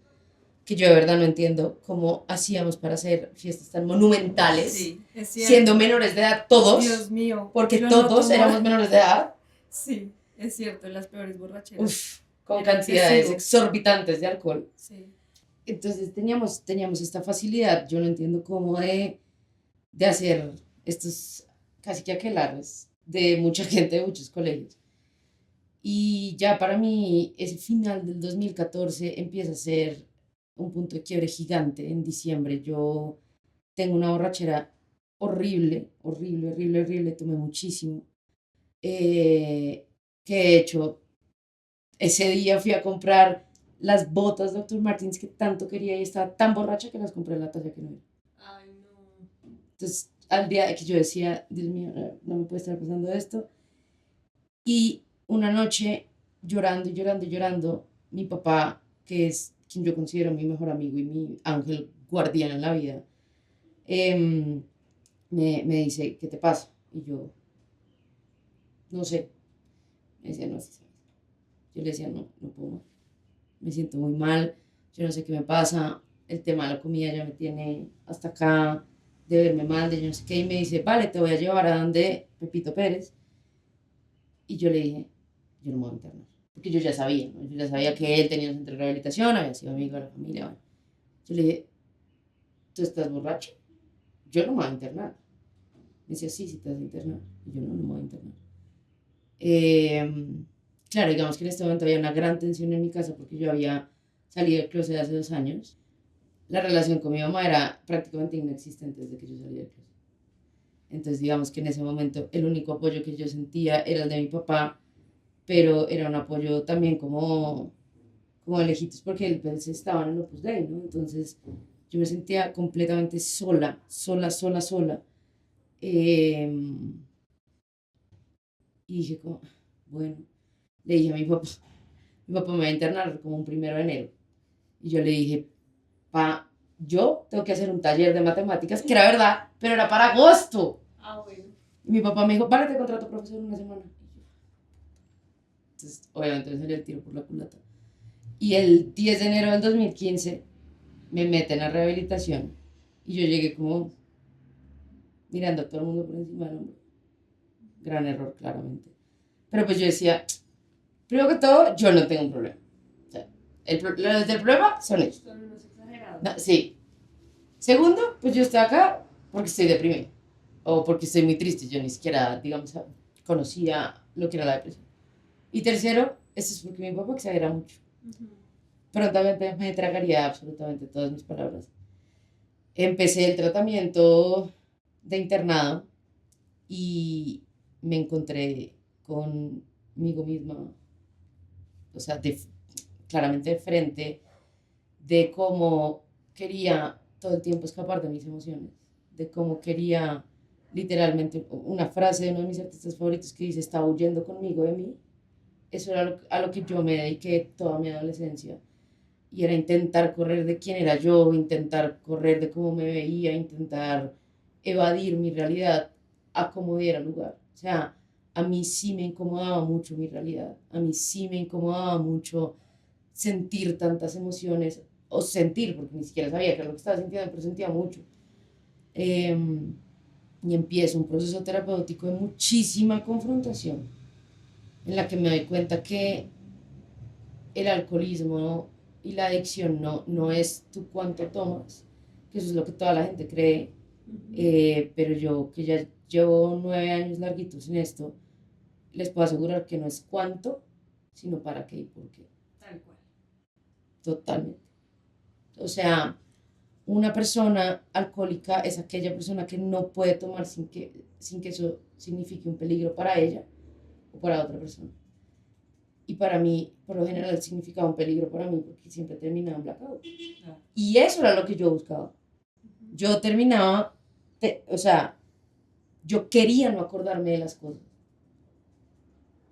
Que yo de verdad no entiendo cómo hacíamos para hacer fiestas tan monumentales, Sí, es cierto. siendo menores de edad todos, Dios mío. porque yo todos no tomo- éramos menores de edad. Sí, es cierto, las peores borracheras. Uf, con Era cantidades excesivo. exorbitantes de alcohol. Sí. Entonces teníamos esta facilidad, yo no entiendo cómo de hacer estos casi que aquelarres de mucha gente de muchos colegios. Y ya para mí, ese final del 2014 empieza a ser un punto de quiebre gigante. En diciembre yo tengo una borrachera horrible, horrible, horrible, horrible, tomé muchísimo. Que de hecho, ese día fui a comprar las botas Dr. Martens que tanto quería y estaba tan borracha que las compré en la talla que no era. Ay, no. Entonces, al día que yo decía, Dios mío, no me puede estar pasando esto. Y una noche, llorando y llorando y llorando, mi papá, que es quien yo considero mi mejor amigo y mi ángel guardián en la vida, em, me dice, ¿qué te pasa? Y yo, no sé. Me decía, no, sí sabes. Yo le decía, no, no puedo más. Me siento muy mal, yo no sé qué me pasa, el tema de la comida ya me tiene hasta acá, de verme mal, de yo no sé qué, y me dice, vale, te voy a llevar a donde Pepito Pérez. Y yo le dije, yo no me voy a internar, porque yo ya sabía, ¿no? Yo ya sabía que él tenía un centro de rehabilitación, había sido amigo de la familia, bueno. Yo le dije, ¿tú estás borracho? Yo no me voy a internar. Me decía, sí, sí te vas a internar. Y yo, no, no me voy a internar. Claro, digamos que en este momento había una gran tensión en mi casa porque yo había salido del closet hace 2 años. La relación con mi mamá era prácticamente inexistente desde que yo salí del closet. Entonces, digamos que en ese momento el único apoyo que yo sentía era el de mi papá, pero era un apoyo también como de lejitos porque él pues, estaba en el Opus Dei, ¿no? Entonces, yo me sentía completamente sola, sola, sola, sola. Y dije como, bueno, le dije a mi papá me va a internar como un 1 de enero. Y yo le dije, pa, yo tengo que hacer un taller de matemáticas, que era verdad, pero era para agosto. Ah, bueno. Y mi papá me dijo, vale, te contrato profesor una semana. Entonces, obviamente me salió el tiro por la culata. Y el 10 de enero del 2015 me meten a rehabilitación. Y yo llegué como mirando a todo el mundo por encima del hombro. Gran error, claramente. Pero pues yo decía, primero que todo, yo no tengo un problema. O sea, los del problema son ellos. Son unos exagerados. No, sí. Segundo, pues yo estoy acá porque estoy deprimido. O porque estoy muy triste. Yo ni siquiera, digamos, conocía lo que era la depresión. Y tercero, esto es porque mi papá exagera mucho. Prontamente me tragaría absolutamente todas mis palabras. Empecé el tratamiento de internado y me encontré conmigo misma, o sea, claramente de frente, de cómo quería todo el tiempo escapar de mis emociones, de cómo quería literalmente una frase de uno de mis artistas favoritos que dice, estaba huyendo conmigo de mí. Eso era a lo que yo me dediqué toda mi adolescencia. Y era intentar correr de quién era yo, intentar correr de cómo me veía, intentar evadir mi realidad a como diera lugar. O sea, a mí sí me incomodaba mucho mi realidad, a mí sí me incomodaba mucho sentir tantas emociones, o sentir, porque ni siquiera sabía qué era lo que estaba sintiendo, pero sentía mucho. Y empiezo un proceso terapéutico de muchísima confrontación, en la que me doy cuenta que el alcoholismo y la adicción no es tú cuánto tomas, que eso es lo que toda la gente cree, pero yo que ya llevo 9 años larguitos en esto, les puedo asegurar que no es cuánto, sino para qué y por qué. Tal cual. Totalmente. O sea, una persona alcohólica es aquella persona que no puede tomar sin que eso signifique un peligro para ella o para otra persona. Y para mí, por lo general, significaba un peligro para mí porque siempre terminaba en blackout. Y eso era lo que yo buscaba. Yo terminaba, o sea, yo quería no acordarme de las cosas.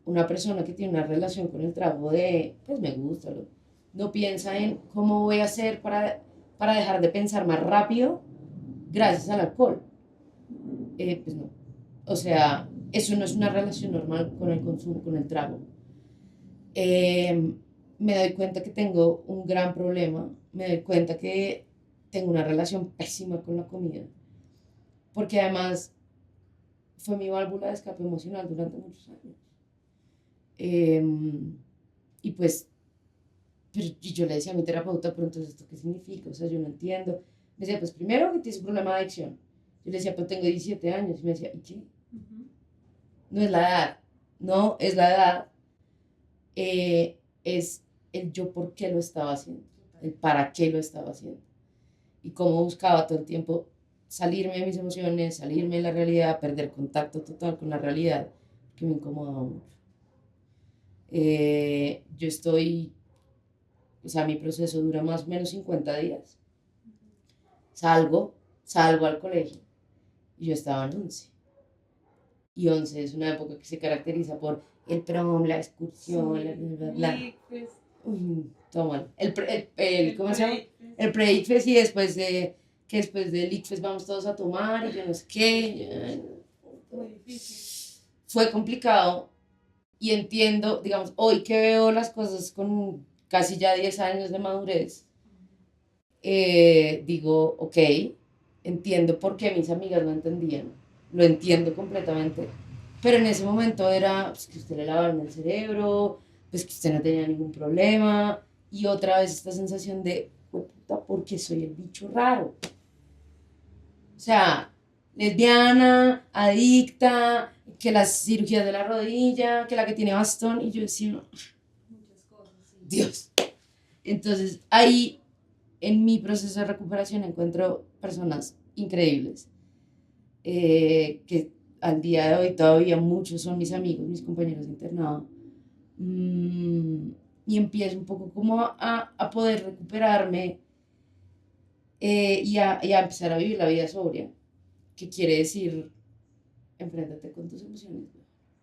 Una persona que tiene una relación con el trago de, pues me gusta, no piensa en cómo voy a hacer para dejar de pensar más rápido gracias al alcohol. Pues no. O sea, eso no es una relación normal con el consumo, con el trago. Me doy cuenta que tengo un gran problema, me doy cuenta que tengo una relación pésima con la comida, porque además fue mi válvula de escape emocional durante muchos años. Y pues, y yo le decía a mi terapeuta, pero entonces, ¿esto qué significa? O sea, yo no entiendo. Me decía, pues primero que tienes un problema de adicción. Yo le decía, pero tengo 17 años. Y me decía, ¿y qué? No es la edad, no es la edad. es el yo por qué lo estaba haciendo, el para qué lo estaba haciendo. Y cómo buscaba todo el tiempo salirme de mis emociones, salirme de la realidad, perder contacto total con la realidad, que me incomodaba mucho. Yo estoy, o sea, mi proceso dura más o menos 50 días. Salgo al colegio y yo estaba en 11. Y 11 es una época que se caracteriza por el prom, la excursión, Sí, la bla, bla, bla. Lickfest, Todo mal. ¿Cómo se llama? Pre-Lickfest. El pre-Lickfest y después del Lickfest vamos todos a tomar y yo no sé qué. Muy difícil. Fue complicado y entiendo, digamos, hoy que veo las cosas con casi ya 10 años de madurez, digo, ok, entiendo por qué mis amigas no entendían, lo entiendo completamente, pero en ese momento era pues, que usted le lavaron el cerebro, pues que usted no tenía ningún problema, y otra vez esta sensación de, puta, porque soy el bicho raro. O sea, lesbiana, adicta, que las cirugías de la rodilla, que la que tiene bastón, y yo decía, Muchas cosas, sí. Dios. Entonces, ahí en mi proceso de recuperación encuentro personas increíbles, que al día de hoy todavía muchos son mis amigos, mis compañeros de internado. Y empiezo un poco como a poder recuperarme, y a empezar a vivir la vida sobria, que quiere decir, enfréntate con tus emociones.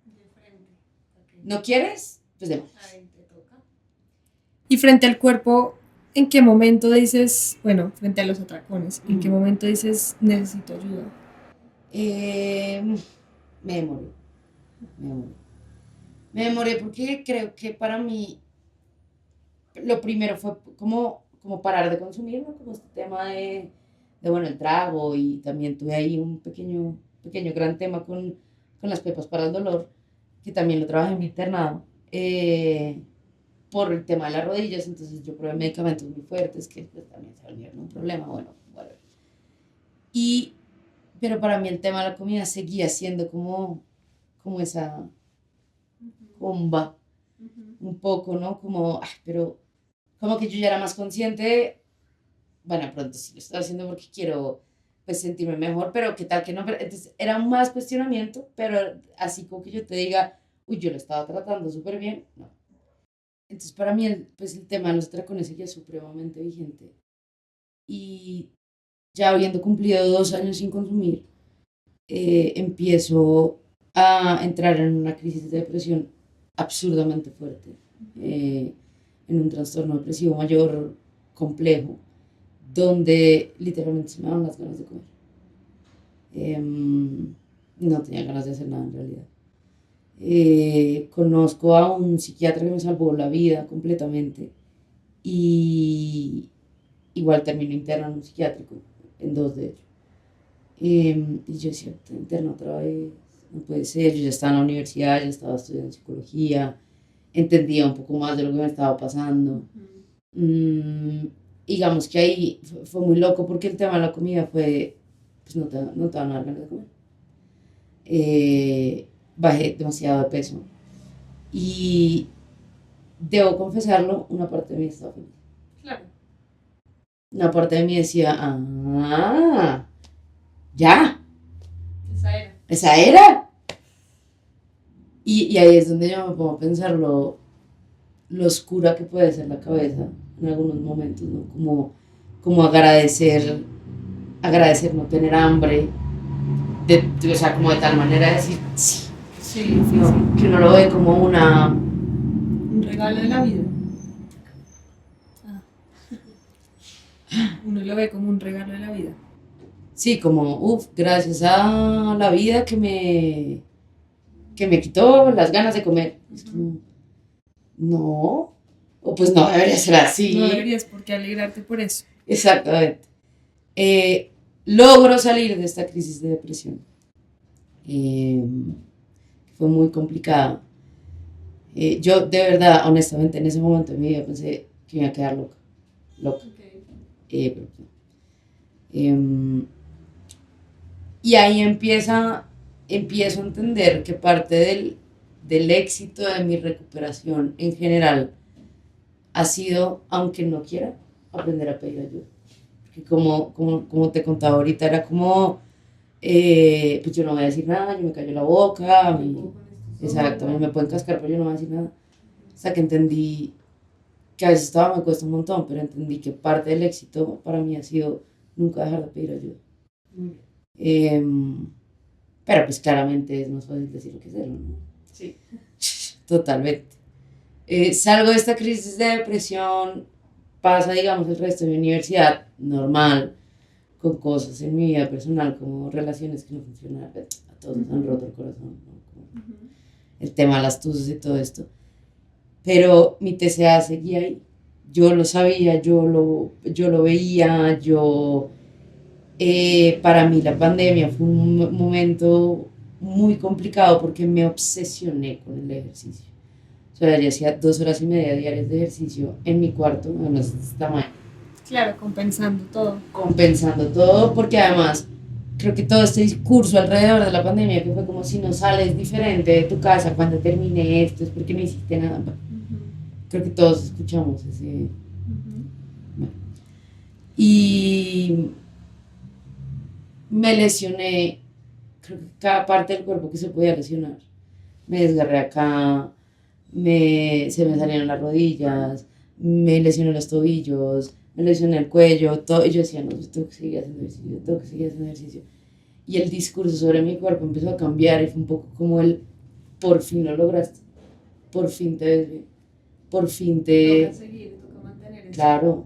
De frente. Ok. ¿No quieres? Pues de Ahí te toca. Y frente al cuerpo, ¿en qué momento dices, bueno, frente a los atracones, ¿en qué momento dices, necesito ayuda? Me demoré. Me demoré porque creo que para mí lo primero fue como parar de consumir, ¿no? Como este tema bueno, el trago, y también tuve ahí un pequeño gran tema con las pepas para el dolor, que también lo trabajé en mi internado, por el tema de las rodillas. Entonces yo probé medicamentos muy fuertes que pues, también se volvieron un problema, bueno, whatever. Pero para mí el tema de la comida seguía siendo como esa bomba, un poco, ¿no? Pero como que yo ya era más consciente, bueno, pronto sí lo estoy haciendo porque quiero pues sentirme mejor, pero qué tal que no. Entonces era más cuestionamiento, pero así como que yo te diga, uy, yo lo estaba tratando súper bien, no. Entonces para mí pues el tema de los tracones seguía supremamente vigente. Y ya habiendo cumplido 2 años sin consumir, empiezo a entrar en una crisis de depresión absurdamente fuerte, en un trastorno depresivo mayor complejo, donde literalmente se me daban las ganas de comer. No tenía ganas de hacer nada en realidad. Conozco a un psiquiatra que me salvó la vida completamente, y igual termino interno en un psiquiátrico, en 2 de ellos. Y yo decía, interno otra vez, no puede ser. Yo ya estaba en la universidad, ya estaba estudiando psicología, entendía un poco más de lo que me estaba pasando. Digamos que ahí fue muy loco porque el tema de la comida fue, pues no te van a dar ganas de comer. Bajé demasiado de peso y debo confesarlo, una parte de mí estaba feliz. Claro. Una parte de mí decía, ya, esa era. Y ahí es donde yo me pongo a pensar lo oscura que puede ser la cabeza en algunos momentos, ¿no? Como agradecer no tener hambre, o sea, como de tal manera decir, sí, Sí. que uno lo ve como Un regalo de la vida. Uno lo ve como un regalo de la vida. Sí, como, gracias a la vida que me quitó las ganas de comer. Es como, no, o pues no debería ser así. No deberías por qué alegrarte por eso. Exactamente. Logro salir de esta crisis de depresión. Fue muy complicada. Yo de verdad, honestamente, en ese momento de mi vida pensé que me iba a quedar loca. Okay. Pero no. Y ahí empiezo a entender que parte del éxito de mi recuperación en general ha sido, aunque no quiera, aprender a pedir ayuda. Porque como te contaba ahorita, era como, pues yo no voy a decir nada, yo me callo la boca, exacto, a mí me pueden cascar, pero yo no voy a decir nada. Hasta que entendí que a veces todavía me cuesta un montón, pero entendí que parte del éxito para mí ha sido nunca dejar de pedir ayuda. Pero pues claramente es más fácil decirlo que hacerlo, ¿no? Sí. Totalmente. Salgo de esta crisis de depresión, pasa, digamos, el resto de mi universidad normal, con cosas en mi vida personal, como relaciones que no funcionan, a todos nos han roto el corazón, ¿no? Como el tema de las tusas y todo esto. Pero mi TCA seguía ahí. Yo lo sabía, yo lo veía, para mí la pandemia fue un momento muy complicado porque me obsesioné con el ejercicio. O sea, yo hacía 2 horas y media diarias de ejercicio en mi cuarto, además de este tamaño. Claro, compensando todo. Compensando todo, porque además creo que todo este discurso alrededor de la pandemia, que fue como si no sales diferente de tu casa cuando termine esto, es porque no hiciste nada. Creo que todos escuchamos ese... Bueno. Y me lesioné, creo que cada parte del cuerpo que se podía lesionar. Me desgarré acá, se me salieron las rodillas, me lesioné los tobillos, me lesioné el cuello, todo. Y yo decía, no, yo tengo que seguir haciendo ejercicio, tengo que seguir haciendo ejercicio. Y el discurso sobre mi cuerpo empezó a cambiar y fue un poco como el, por fin lo lograste, por fin te ves bien, por fin te... Toca seguir, toca mantener eso. Claro.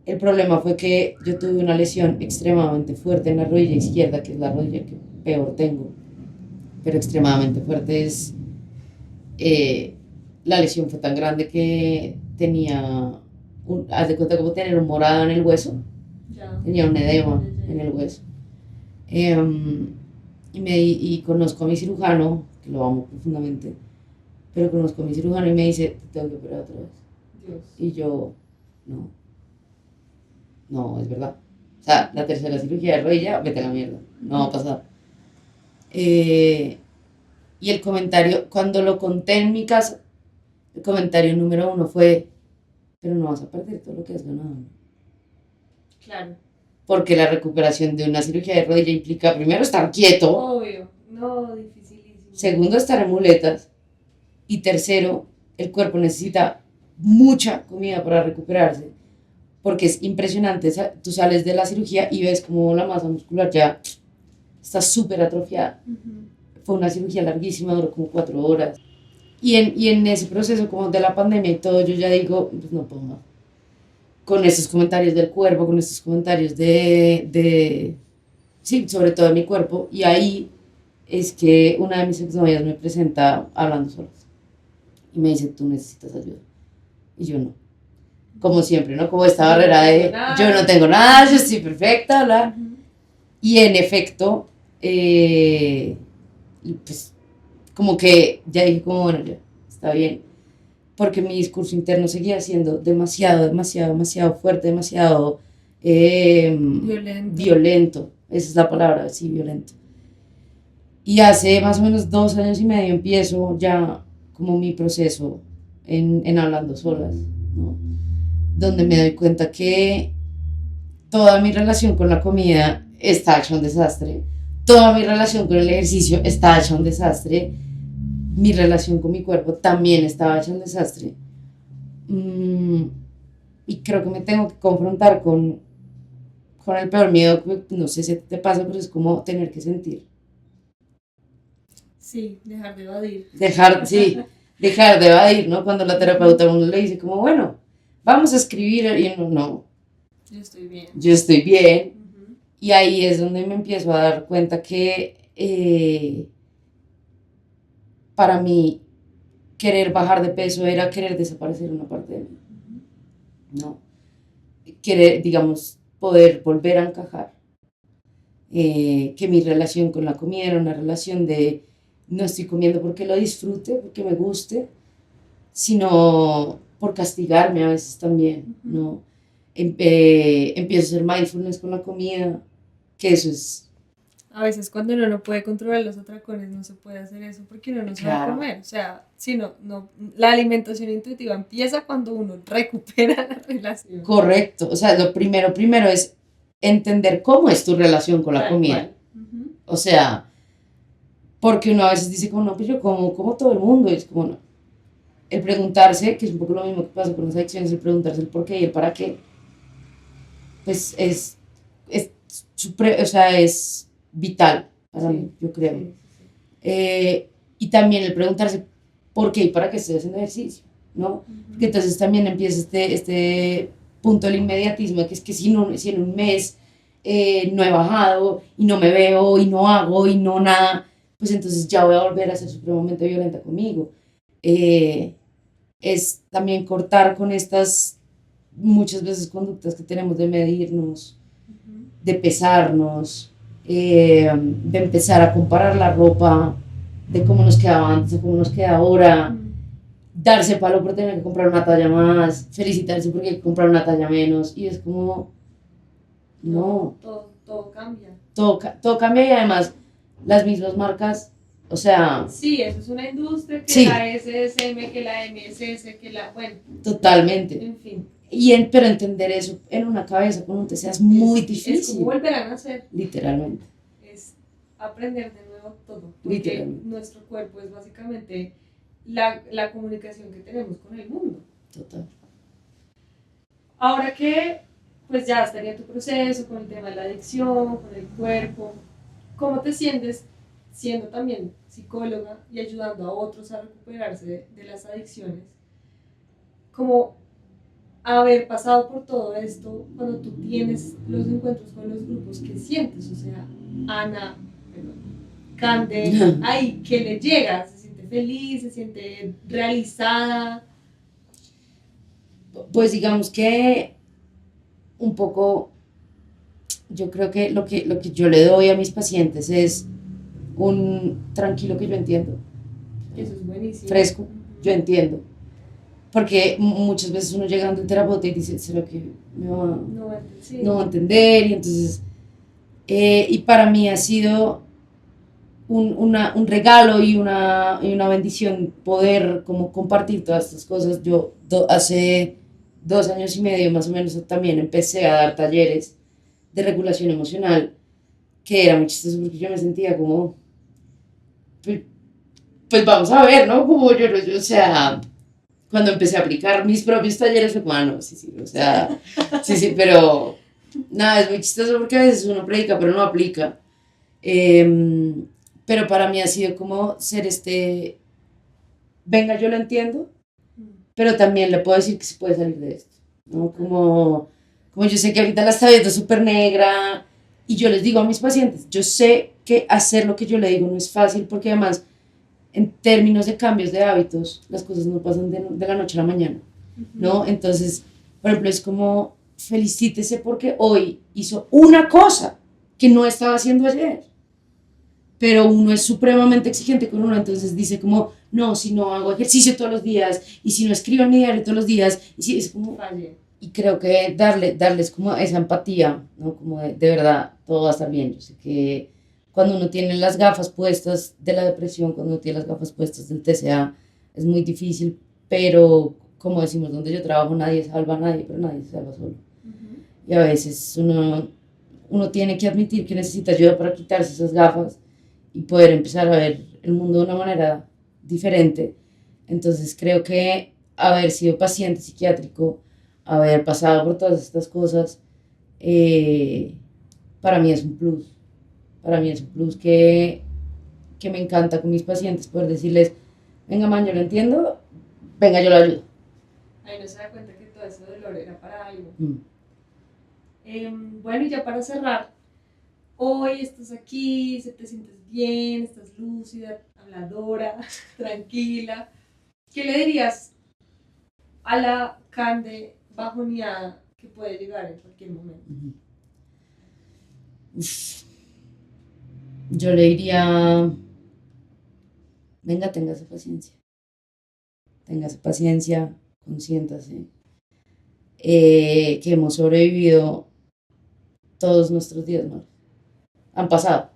El problema fue que yo tuve una lesión extremadamente fuerte en la rodilla izquierda, que es la rodilla que peor tengo, pero extremadamente fuerte es... la lesión fue tan grande que tenía, haz de cuenta como tener un morado en el hueso, Ya. tenía un edema en el hueso. Y conozco a mi cirujano, que lo amo profundamente, pero conozco a mi cirujano y me dice, te tengo que operar otra vez. Dios. Y yo, no, es verdad. O sea, la tercera cirugía de rodilla, vete a la mierda, no va a pasar. Y el comentario, cuando lo conté en mi casa, el comentario número 1 fue, pero no vas a perder todo lo que has ganado, ¿no? Claro. Porque la recuperación de una cirugía de rodilla implica, primero, estar quieto, Obvio. No, dificilísimo. segundo, estar en muletas, y tercero, el cuerpo necesita mucha comida para recuperarse, porque es impresionante, tú sales de la cirugía y ves como la masa muscular ya está súper atrofiada. Fue una cirugía larguísima, duró como 4 horas. Y en ese proceso como de la pandemia y todo, yo ya digo, pues no puedo más. Con esos comentarios del cuerpo, con estos comentarios sí, sobre todo de mi cuerpo. Y ahí es que una de mis exnovias me presenta Hablando Solas. Y me dice, tú necesitas ayuda. Y yo no. Como siempre, ¿no? Como esta barrera de, yo no tengo nada, yo estoy perfecta, bla. Y en efecto, pues como que ya dije como, bueno, ya, está bien, porque mi discurso interno seguía siendo demasiado fuerte, demasiado violento, esa es la palabra, sí, violento. Y hace más o menos 2 años y medio empiezo ya como mi proceso en Hablando Solas, ¿no? Donde me doy cuenta que toda mi relación con la comida está hecha un desastre, toda mi relación con el ejercicio está hecha un desastre, mi relación con mi cuerpo también estaba hecha un desastre. Y creo que me tengo que confrontar con el peor miedo, que no sé si te pasa, pero es como tener que sentir. Sí, dejar de evadir. Dejar de evadir, ¿no? Cuando la terapeuta a uno le dice como, bueno, vamos a escribir, y uno, no. Yo estoy bien. Y ahí es donde me empiezo a dar cuenta que para mí querer bajar de peso era querer desaparecer una parte de mí, ¿no? Querer, digamos, poder volver a encajar. Que mi relación con la comida era una relación de no estoy comiendo porque lo disfrute, porque me guste, sino por castigarme a veces también, ¿no? Empiezo a hacer mindfulness con la comida, que eso es a veces cuando uno no puede controlar los atracones no se puede hacer eso porque uno no sabe Claro. comer. O sea, si no, la alimentación intuitiva empieza cuando uno recupera la relación. Correcto. O sea, lo primero es entender cómo es tu relación con la Tal comida. cual. Ujú. O sea, porque uno a veces dice como, no, pues yo como todo el mundo. Y es como, no. El preguntarse, que es un poco lo mismo que pasa con las adicciones, el preguntarse el por qué y el para qué, pues o sea, es vital para mí, yo creo. Sí, sí. Y también el preguntarse por qué y para qué estoy haciendo ejercicio, ¿no? Porque entonces también empieza este punto del inmediatismo, que es que si en un mes no he bajado y no me veo y no hago y no nada, pues entonces ya voy a volver a ser supremamente violenta conmigo. Es también cortar con estas muchas veces conductas que tenemos de medirnos, de pesarnos, de empezar a comparar la ropa, de cómo nos quedaba antes a cómo nos queda ahora, darse palo por tener que comprar una talla más, felicitarse porque hay que comprar una talla menos, y es como, no, Todo cambia. todo cambia y además las mismas marcas, o sea, Sí, eso es una industria que Sí. la SSM, que la MSS, que la, bueno, totalmente. en fin. Pero entender eso en una cabeza con un TCA es muy difícil. Es como volver a nacer. Literalmente. Es aprender de nuevo todo. Porque Literalmente. nuestro cuerpo es básicamente la comunicación que tenemos con el mundo. Total. Ahora que pues ya estaría tu proceso con el tema de la adicción, con el cuerpo, ¿cómo te sientes siendo también psicóloga y ayudando a otros a recuperarse de las adicciones? Como haber pasado por todo esto, cuando tú tienes los encuentros con los grupos, ¿qué sientes? O sea, Ana, Cande, ay, ¿qué le llega? ¿Se siente feliz? ¿Se siente realizada? Pues digamos que un poco, yo creo que lo que yo le doy a mis pacientes es un tranquilo que yo entiendo, Eso es buenísimo. fresco, yo entiendo. Porque muchas veces uno llega ante el terapeuta y dice, ¿será que me va Sí. no va a entender? Y entonces, y para mí ha sido un regalo y una bendición poder como compartir todas estas cosas. Yo hace 2 años y medio más o menos también empecé a dar talleres de regulación emocional, que era muy chistoso porque yo me sentía como, pues vamos a ver, ¿no? Como o sea, cuando empecé a aplicar mis propios talleres fue como, no, sí, o sea, sí, pero nada, es muy chistoso porque a veces uno predica pero no aplica. Pero para mí ha sido como ser venga, yo lo entiendo, pero también le puedo decir que se puede salir de esto, ¿no? Como yo sé que ahorita la está viendo súper negra, y yo les digo a mis pacientes, yo sé que hacer lo que yo le digo no es fácil, porque además, en términos de cambios de hábitos, las cosas no pasan de la noche a la mañana, ¿no? Entonces, por ejemplo, es como, felicítese porque hoy hizo una cosa que no estaba haciendo ayer. Pero uno es supremamente exigente con uno, entonces dice como, no, si no hago ejercicio todos los días, y si no escribo en mi diario todos los días, y si es como, y creo que darles como esa empatía, ¿no? Como de verdad, todo va a estar bien. Yo sé que cuando uno tiene las gafas puestas de la depresión, cuando uno tiene las gafas puestas del TCA, es muy difícil, pero como decimos, donde yo trabajo nadie salva a nadie, pero nadie se salva solo. Y a veces uno tiene que admitir que necesita ayuda para quitarse esas gafas y poder empezar a ver el mundo de una manera diferente. Entonces creo que haber sido paciente psiquiátrico, haber pasado por todas estas cosas, para mí es un plus. Para mí es un plus que me encanta con mis pacientes poder decirles, venga man, yo lo entiendo, venga, yo lo ayudo. Ahí no se da cuenta que todo ese dolor era para algo. Bueno, y ya para cerrar, hoy estás aquí, te sientes bien, estás lúcida, habladora, tranquila. ¿Qué le dirías a la Cande bajoneada que puede llegar en cualquier momento? Yo le diría, venga, téngase paciencia, consiéntase, que hemos sobrevivido todos nuestros días malos. Han pasado.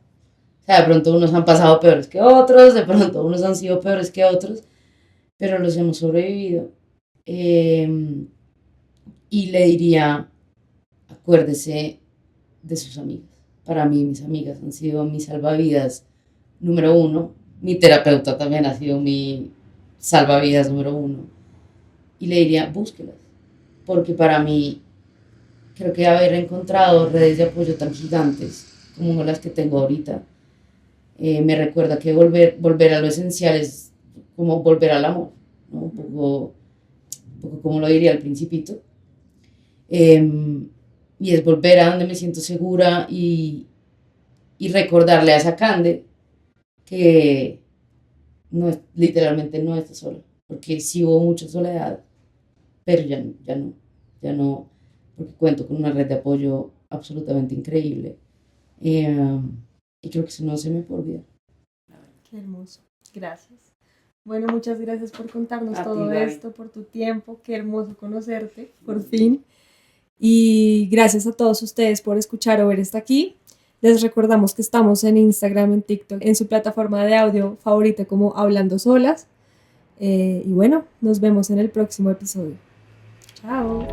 O sea, de pronto unos han pasado peores que otros, de pronto unos han sido peores que otros, pero los hemos sobrevivido. Y le diría, acuérdese de sus amigas. Para mí, mis amigas han sido mi salvavidas número uno. Mi terapeuta también ha sido mi salvavidas número uno. Y le diría, búsquelas. Porque para mí, creo que haber encontrado redes de apoyo tan gigantes como las que tengo ahorita, me recuerda que volver a lo esencial es como volver al amor, ¿no? Un poco como lo diría el Principito. Y es volver a donde me siento segura y recordarle a esa Cande que literalmente no está sola, porque sí hubo mucha soledad, pero ya no, porque cuento con una red de apoyo absolutamente increíble. Y creo que eso no se me puede olvidar. Qué hermoso. Gracias. Bueno, muchas gracias por contarnos A todo ti, Gaby. esto, por tu tiempo. Qué hermoso conocerte, por fin. Y gracias a todos ustedes por escuchar o ver hasta aquí. Les recordamos que estamos en Instagram, en TikTok, en su plataforma de audio favorita como Hablando Solas. Y bueno, nos vemos en el próximo episodio. Chao.